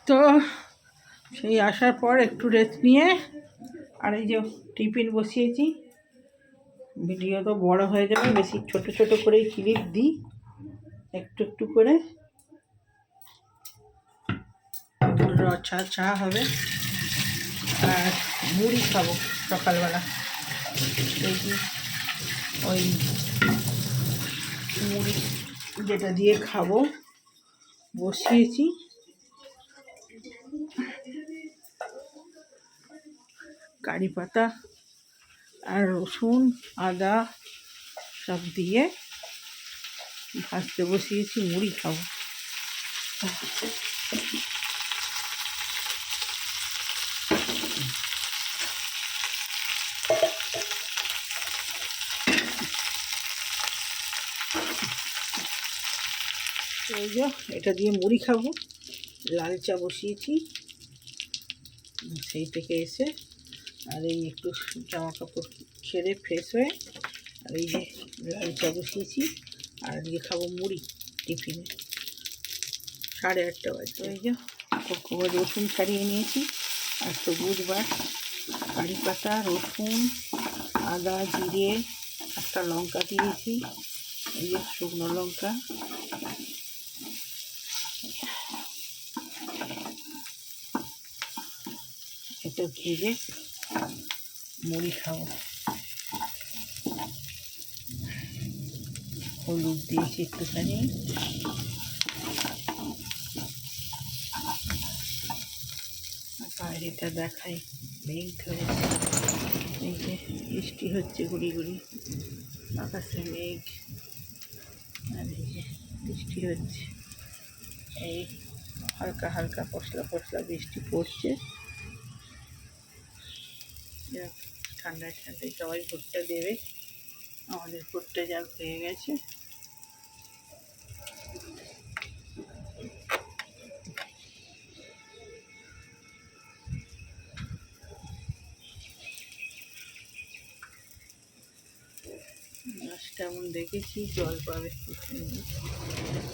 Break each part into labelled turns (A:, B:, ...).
A: তো সেই আসার পর একটু রেস্ট নিয়ে আর এই যে টিফিন বসিয়েছি। ভিডিও তো বড় হয়ে যাবে, বেশি ছোট ছোট করেই ক্লিপ দিই, একটু একটু করে। চা হবে আর মুড়ি খাবো সকালবেলা। এই যে ওই মুড়ি যেটা দিয়ে খাবো বসিয়েছি। কারি পাতা আর রসুন আদা সব দিয়ে ভাজতে বসিয়েছি, মুড়ি খাবো। এই যে এটা দিয়ে মুড়ি খাবো। লাল চা বসিয়েছি সেই থেকে এসে, আর এই একটু জামা কাপড় ছেড়ে ফ্রেশ হয়ে আর এই যে লাল চা বসিয়েছি। আর দিয়ে খাবো মুড়ি টিফিনে। 8:30 বাজে। এই যে রসুন ছাড়িয়ে নিয়েছি, আর তো বুধবার। কারি পাতা রসুন আদা জিরে একটা লঙ্কা দিয়েছি, এই যে শুকনো লঙ্কা। এটা ভেজে মুড়ি খাবো। হলুদ দিয়েছি একটুখানি। বাইরেটা দেখাই, মেঘ ধরেছে, এই যে বৃষ্টি হচ্ছে গুড়ি গুড়ি, আকাশে মেঘ আর এই যে বৃষ্টি হচ্ছে। এই হালকা হালকা পশলা পশলা বৃষ্টি পড়ছে। ঠান্ডায় ঠান্ডায় সবাই ভুট্টা দেবে, আমাদের ভুট্টা যা হয়ে গেছে। তেমন দেখেছি জল পাবে,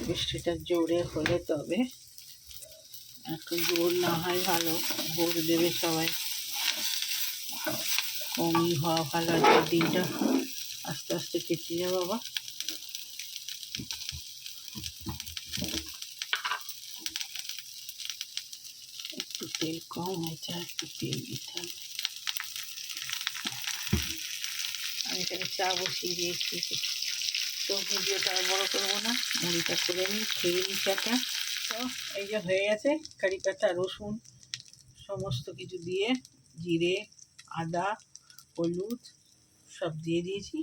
A: বৃষ্টিটা জোরে হলে তবে। একটু জোর না হয় ভালো, ভোট দেবে সবাই, কমই হওয়া ভালো। আজকের দিনটা আস্তে আস্তে কেটে যাবে বাবা। একটু তেল কম হয়েছে, একটু তেল দিতে হবে। আমি এখানে চা বসিয়ে দিয়েছি, তো ভিডিওটা বড় করবো না, মুড়িটা করে নিই, খেয়ে নিই চাটা। তো এই যে হয়ে গেছে, কারি পাতা রসুন সমস্ত কিছু দিয়ে, জিরে আদা হলুদ সব দিয়ে দিয়েছি।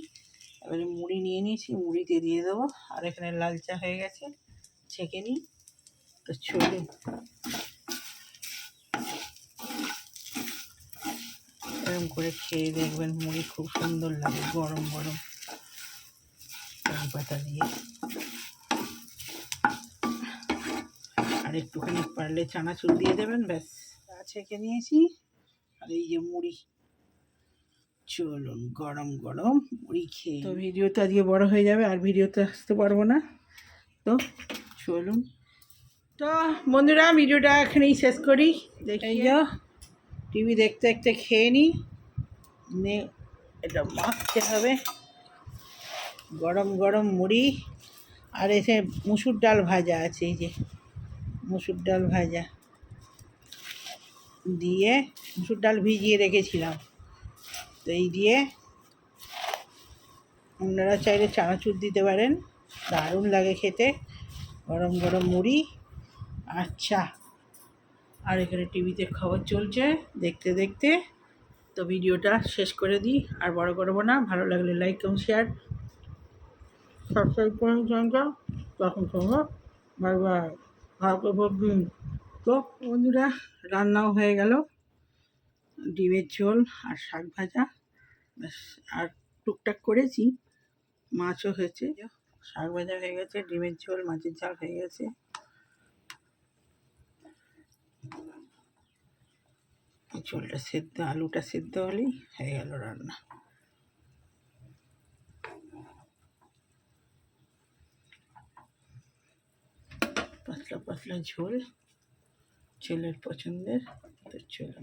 A: এবারে মুড়ি নিয়ে নিয়েছি, মুড়িতে দিয়ে দেবো। আর এখানে লাল চা হয়ে গেছে, ছেঁকে নিই। তো চলুন এরকম করে খেয়ে দেখবেন, মুড়ি খুব সুন্দর লাগে গরম গরম কারি পাতা দিয়ে। আর একটুখানি পারলে চানাচুর দিয়ে দেবেন, ব্যাস। চা ছেঁকে নিয়েছি আর এই যে মুড়ি। চলুন গরম গরম মুড়ি খেয়ে। তো ভিডিওটা আজকে বড় হয়ে যাবে, আর ভিডিওতে আসতে পারবো না। তো চলুন, তো বন্ধুরা ভিডিওটা এখানেই শেষ করি। দেখে যাও, টিভি দেখতে দেখতে খেয়ে নিই। এটা মাখতে হবে, গরম গরম মুড়ি। আর এসে মুসুর ডাল ভাজা আছে, এই যে মুসুর ডাল ভাজা দিয়ে, মুসুর ডাল ভিজিয়ে রেখেছিলাম, তো এই দিয়ে আপনারা চাইলে চানাচুর দিতে পারেন, দারুণ লাগে খেতে। গরম গরম মুড়ি আর চা। আর এখানে টিভিতে খবর চলছে দেখতে দেখতে। তো ভিডিওটা শেষ করে দিই, আর বড় করবো না। ভালো লাগলে লাইক কমেন্ট শেয়ার সাবস্ক্রাইব করুন চ্যানেলটা। তখন সঙ্গে বাই বাই, ভালো দিন। তো বন্ধুরা রান্নাও হয়ে গেল, ডিমের ঝোল আর শাক ভাজা, ব্যাস। আর টুকটাক করেছি, মাছও হয়েছে। শাক ভাজা হয়ে গেছে, ডিমের ঝোল মাছের ঝাল হয়ে গেছে। ঝোলটা সেদ্ধ, আলুটা সেদ্ধ হলেই হয়ে গেল রান্না। পাতলা পাতলা ঝোল, ছেলের পছন্দের। তো চলো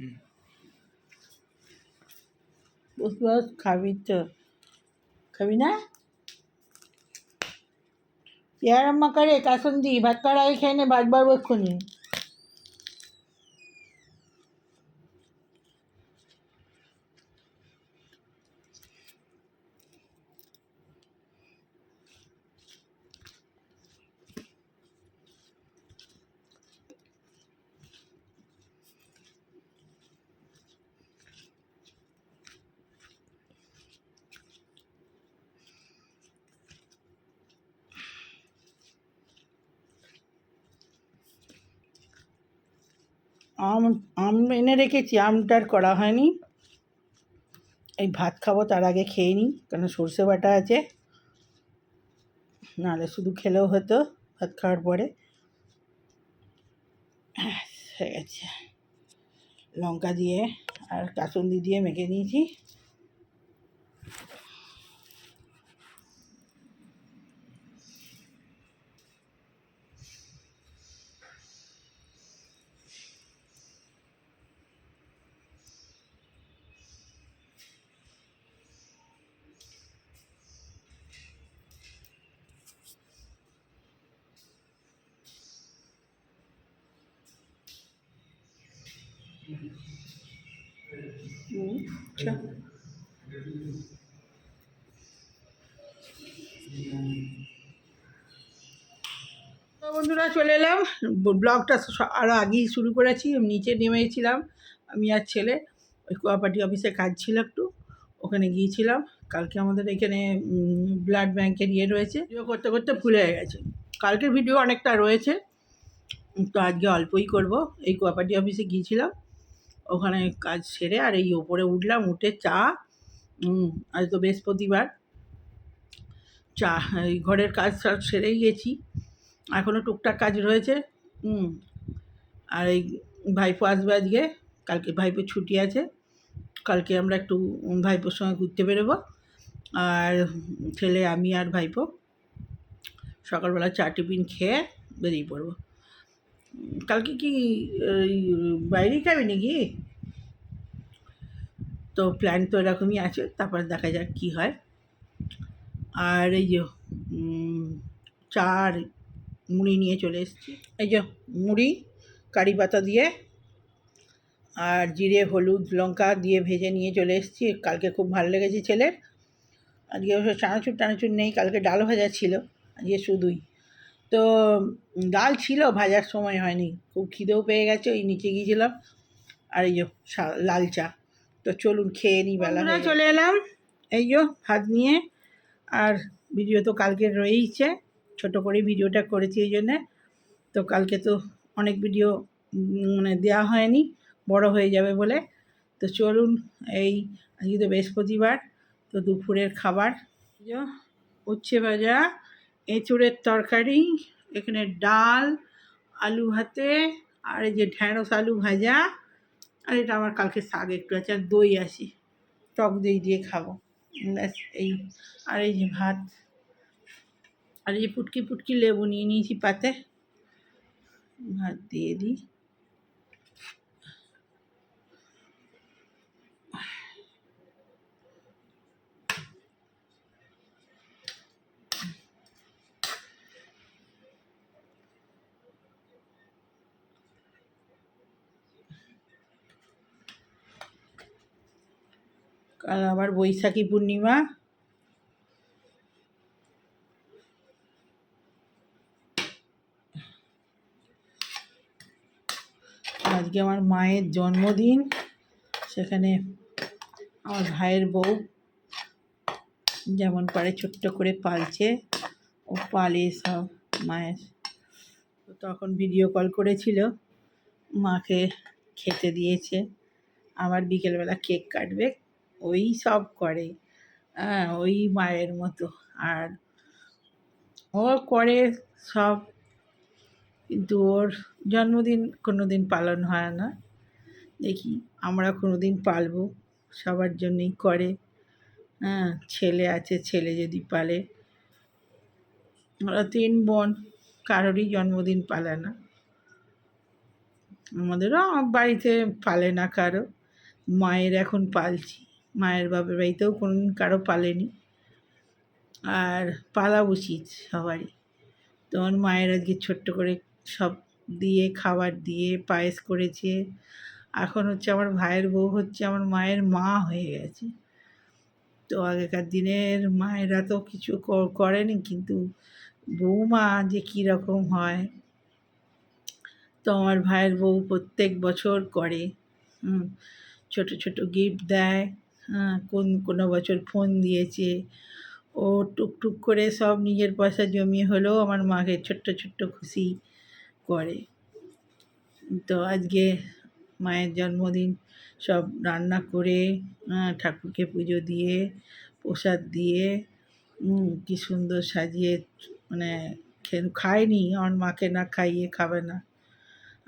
A: বস বস, খাবি তো? খাবি না? পেয়ারা মাকারে কাসুন্দি ভাত খাওয়ার আগে খেয়ে নে, ভাত বাড়বো এক্ষুনি। আম আম এনে রেখেছি, আমটার করা হয়নি। এই ভাত খাবো তার আগে খেয়ে নিই, কারণ সর্ষে বাটা আছে, নাহলে শুধু খেলেও হতো ভাত খাওয়ার পরে। হয়ে গেছে, লঙ্কা দিয়ে আর কাসুন্দি দিয়ে মেখে নিয়েছি। আচ্ছা, তো বন্ধুরা চলে এলাম। ব্লগটা আরও আগেই শুরু করেছি। নিচে নেমেছিলাম আমি আর ছেলে, ওই কোঅপারেটিভ অফিসে কাজ ছিল একটু, ওখানে গিয়েছিলাম। কালকে আমাদের এখানে ব্লাড ব্যাংকের ইয়ে রয়েছে, ভিডিও করতে করতে ভুলে গেছে। কালকের ভিডিও অনেকটা রয়েছে, তো আজকে অল্পই করব। এই কোঅপারেটিভ অফিসে গিয়েছিলাম, ওখানে কাজ সেরে আর এই ওপরে উঠলাম, উঠে চা, আজ তো বৃহস্পতিবার, চা এই ঘরের কাজ সব সেরেই গেছি, এখনও টুকটাক কাজ রয়েছে। আর এই ভাইপো আসবে আজকে, কালকে ভাইপো ছুটি আছে, কালকে আমরা একটু ভাইপোর সঙ্গে ঘুরতে বেরোবো। আর ছেলে, আমি আর ভাইপো সকালবেলা চা টিফিন খেয়ে বেরিয়ে পড়বো। কালকে কি বাইরেই খাবি নাকি? তো প্ল্যান তো এরকমই আছে, তারপর দেখা যাক কী হয়। আর এই যে চা আর মুড়ি নিয়ে চলে এসেছি। এই যে মুড়ি কারি পাতা দিয়ে আর জিরে হলুদ লঙ্কা দিয়ে ভেজে নিয়ে চলে এসেছি। কালকে খুব ভালো লেগেছে ছেলের। আজকে অবশ্য চানাচুর টানাচুর নেই, কালকে ডাল ভাজা ছিল, আজকে শুধুই। তো ডাল ছিল, ভাজার সময় হয়নি, খুব খিদেও পেয়ে গেছে, ওই নিচে গিয়েছিলাম। আর এই যে লাল চা। তো চলুন খেয়ে নিই, বেলা চলে এলাম। এই যে ভাত নিয়ে, আর ভিডিও তো কালকে রয়েইছে, ছোটো করে ভিডিওটা করেছি এই জন্যে। তো কালকে তো অনেক ভিডিও মানে দেওয়া হয়নি, বড় হয়ে যাবে বলে। তো চলুন, এই আজকে তো বৃহস্পতিবার, তো দুপুরের খাবার উচ্ছে ভাজা, এঁচুড়ের তরকারি, এখানে ডাল, আলু ভাতে, আর এই যে ঢ্যাঁড়স আলু ভাজা, আর এটা আমার কালকে শাক একটু আছে, আর দই আছে, টক দই দিয়ে খাবো, ব্যাস এই। আর এই যে ভাত, আর এই যে পুটকি পুটকি লেবু নিয়ে নিয়েছি পাতে, ভাত দিয়ে দিই। কাল আবার বৈশাখী পূর্ণিমা, আজকে আমার মায়ের জন্মদিন, সেখানে আমার ভাইয়ের বউ যেমন পারে ছোট্ট করে পালছে, ও পালে সব মায়ের। তো তখন ভিডিও কল করেছিল, মাকে খেতে দিয়েছে, আবার বিকেলবেলা কেক কাটবে, ওই সব করে, হ্যাঁ ওই মায়ের মতো। আর ও করে সব, কিন্তু ওর জন্মদিন কোনো দিন পালন হয় না। দেখি আমরা কোনো দিন পালবো, সবার জন্যই করে। হ্যাঁ, ছেলে আছে, ছেলে যদি পালে। ওরা 3 বোন, কারোরই জন্মদিন পালে না। আমাদেরও আমার বাড়িতে পালে না কারো, মায়ের এখন পালছি। মায়ের বাপের বাড়িতেও কোনোদিন কারো পালেনি, আর পালা উচিত সবারই। তো আমার মায়ের আজকে ছোট্ট করে সব দিয়ে খাবার দিয়ে পায়েস করেছে। এখন হচ্ছে আমার ভাইয়ের বউ হচ্ছে আমার মায়ের মা হয়ে গেছে। তো আগেকার দিনের মায়েরা তো কিছু করেনি, কিন্তু বৌমা যে কীরকম হয়। তো আমার ভাইয়ের বউ প্রত্যেক বছর করে, ছোট ছোট গিফট দেয়। কোনো বছর ফোন দিয়েছে। ও টুকটুক করে সব নিজের পয়সা জমিয়ে হলেও আমার মাকে ছোট্ট ছোট্ট খুশি করে। তো আজকে মায়ের জন্মদিন, সব রান্না করে ঠাকুরকে পুজো দিয়ে প্রসাদ দিয়ে কী সুন্দর সাজিয়ে, মানে খায়নি, আমার মাকে না খাইয়ে খাবে না।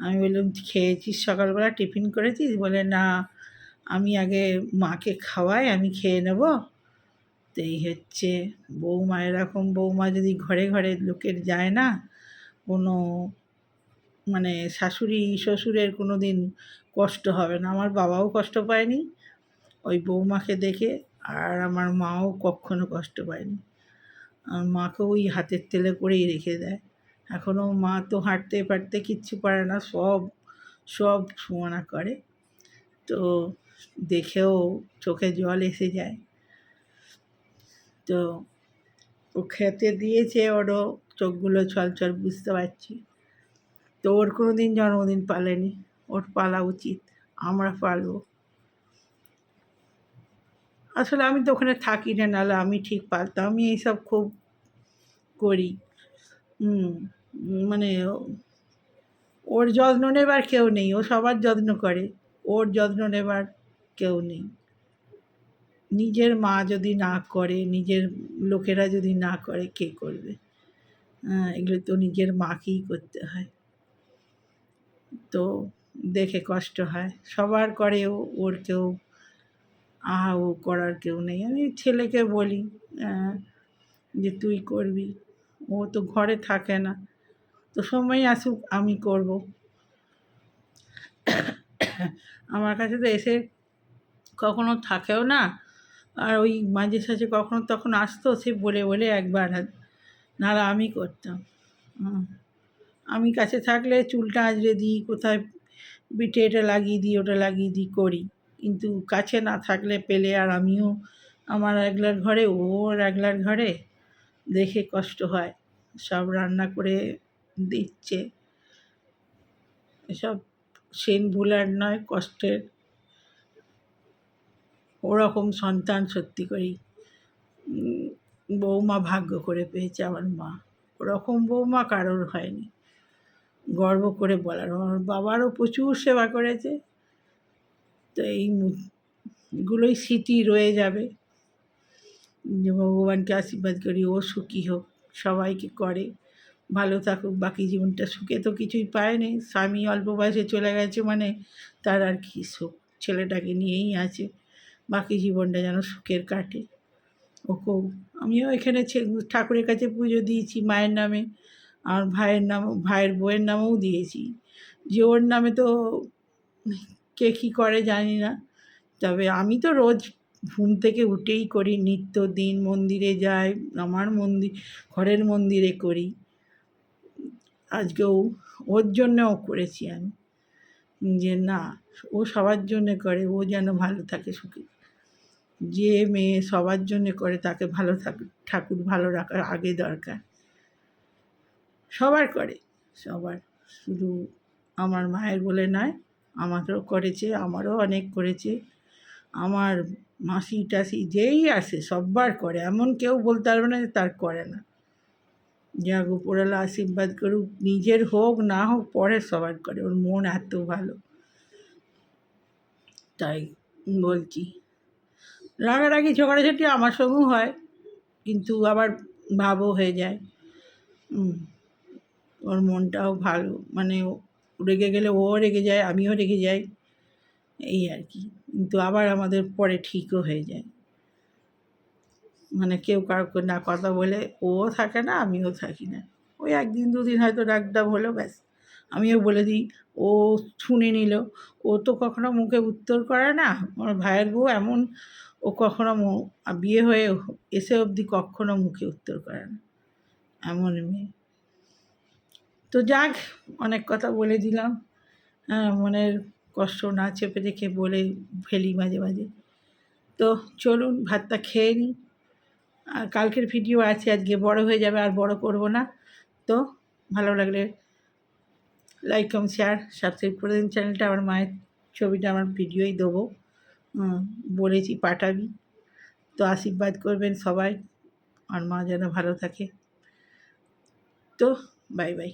A: আমি বললাম, খেয়েছিস সকালবেলা, টিফিন করেছিস? বলে না, আমি আগে মাকে খাওয়াই, আমি খেয়ে নেব। তো এই হচ্ছে বৌমা, এরকম বৌমা যদি ঘরে ঘরে লোকের যায় না, কোনো মানে শাশুড়ি শ্বশুরের কোনো দিন কষ্ট হবে না। আমার বাবাও কষ্ট পায়নি ওই বৌমাকে দেখে, আর আমার মাও কখনো কষ্ট পায়নি। আমার মাকে ওই হাতের তেলে করেই রেখে দেয়। এখনও মা তো হাঁটতে ফাটতে কিচ্ছু পারে না, সব সব সমানা করে। তো দেখেও চোখে জল এসে যায়। তো ও খেতে দিয়েছে, ওরও চোখগুলো ছলছল, বুঝতে পারছি। তো ওর কোনো দিন জন্মদিন পালেনি, ওর পালা উচিত, আমরা পালব। আসলে আমি তো ওখানে থাকি না, নাহলে আমি ঠিক পালতাম। আমি এইসব খুব করি। মানে ওর যত্ন নেবার কেউ নেই, ও সবার যত্ন করে, ওর যত্ন নেবার কেউ নেই। নিজের মা যদি না করে, নিজের লোকেরা যদি না করে, কে করবে? এগুলো তো নিজের মাকেই করতে হয়। তো দেখে কষ্ট হয়, সবার করে, ওর কেউ ও করার কেউ নেই। আমি ছেলেকে বলি যে তুই করবি, ও তো ঘরে থাকে না। তো সময় আসুক, আমি করব। আমার কাছে তো এসে কখনো থাকেও না, আর ওই মাঝে সাঝে কখনো তখন আসতো, সে বলে বলে একবার, নাহলে আমি করতাম। আমি কাছে থাকলে চুলটা আঁচড়ে দিই, কোথায় পিঠে এটা লাগিয়ে দিই, ওটা লাগিয়ে দিই, করি। কিন্তু কাছে না থাকলে পেলে, আর আমিও আমার একলার ঘরে, ওর একলার ঘরে, দেখে কষ্ট হয়। সব রান্না করে দিচ্ছে, এসব সেন ভুলার নয়, কষ্টের। ওরকম সন্তান সত্যি করেই বৌমা ভাগ্য করে পেয়েছে আমার মা। ওরকম বৌমা কারোর হয়নি, গর্ব করে বলার। আমার বাবারও প্রচুর সেবা করেছে। তো এইগুলোই স্মৃতি রয়ে যাবে। যে ভগবানকে আশীর্বাদ করি ও সুখী হোক, সবাইকে করে, ভালো থাকুক, বাকি জীবনটা। সুখে তো কিছুই পায়নি, স্বামী অল্প বয়সে চলে গেছে, মানে তার আর কি সুখ? ছেলেটাকে নিয়েই আছে, বাকি জীবনটা যেন সুখের কাটে। ওকেও আমিও এখানে ঠাকুরের কাছে পুজো দিয়েছি মায়ের নামে, আর ভাইয়ের বউয়ের নামেও দিয়েছি। যে ওর নামে তো কে কী করে জানি না, তবে আমি তো রোজ ঘুম থেকে উঠেই করি, নিত্যদিন মন্দিরে যাই, আমার ঘরের মন্দিরে করি। আজকেও ওর জন্যও করেছি আমি, যে না, ও সবার জন্যে করে, ও যেন ভালো থাকে, সুখী। যে মেয়ে সবার জন্যে করে, তাকে ভালো ঠাকুর ভালো রাখার আগে দরকার। সবার করে, সবার, শুধু আমার মায়ের বলে নয়, আমাদেরও করেছে, আমারও অনেক করেছে। আমার মাসি টাসি যেই আসে সববার করে, এমন কেউ বলতে পারবে না যে তার করে না। যাক, উপরওয়ালা আশীর্বাদ করুক, নিজের হোক না হোক, পরে সবার করে, ওর মন এত ভালো। তাই বলছি, রাগারাগি ঝগড়াঝাটি আমার সঙ্গেও হয়, কিন্তু আবার ভাবও হয়ে যায়। ওর মনটাও ভালো, মানে রেগে গেলে ও রেগে যায়, আমিও রেগে যাই, এই আর কি। কিন্তু আবার আমাদের পরে ঠিকও হয়ে যায়, মানে কেউ কাউকে না কথা বলে ও থাকে না, আমিও থাকি না। ওই একদিন দুদিন হয়তো রাগটাগ হলো, ব্যাস, আমিও বলে দিই, ও শুনে নিল। ও তো কখনো মুখে উত্তর করে না, আমার ভাইয়ের বউ এমন, ও কখনো বিয়ে হয়ে এসে অবধি কখনো মুখে উত্তর করে না, এমন মেয়ে। তো যাক, অনেক কথা বলে দিলাম, হ্যাঁ, মনের কষ্ট না চেপে রেখে বলে ফেলি মাঝে মাঝে। তো চলুন ভাতটা খেয়ে নিই, আর কালকের ভিডিও আছে, আজকে বড় হয়ে যাবে, আর বড় করব না। তো ভালো লাগলে লাইক কমেন্ট শেয়ার সাবস্ক্রাইব করে দিন চ্যানেলটা। আমার মায়ের ছবিটা আমার ভিডিওই দেবো, বলেছি পাঠাবি। তো আশীর্বাদ করবেন সবাই, আর মা যেন ভালো থাকে। তো বাই বাই।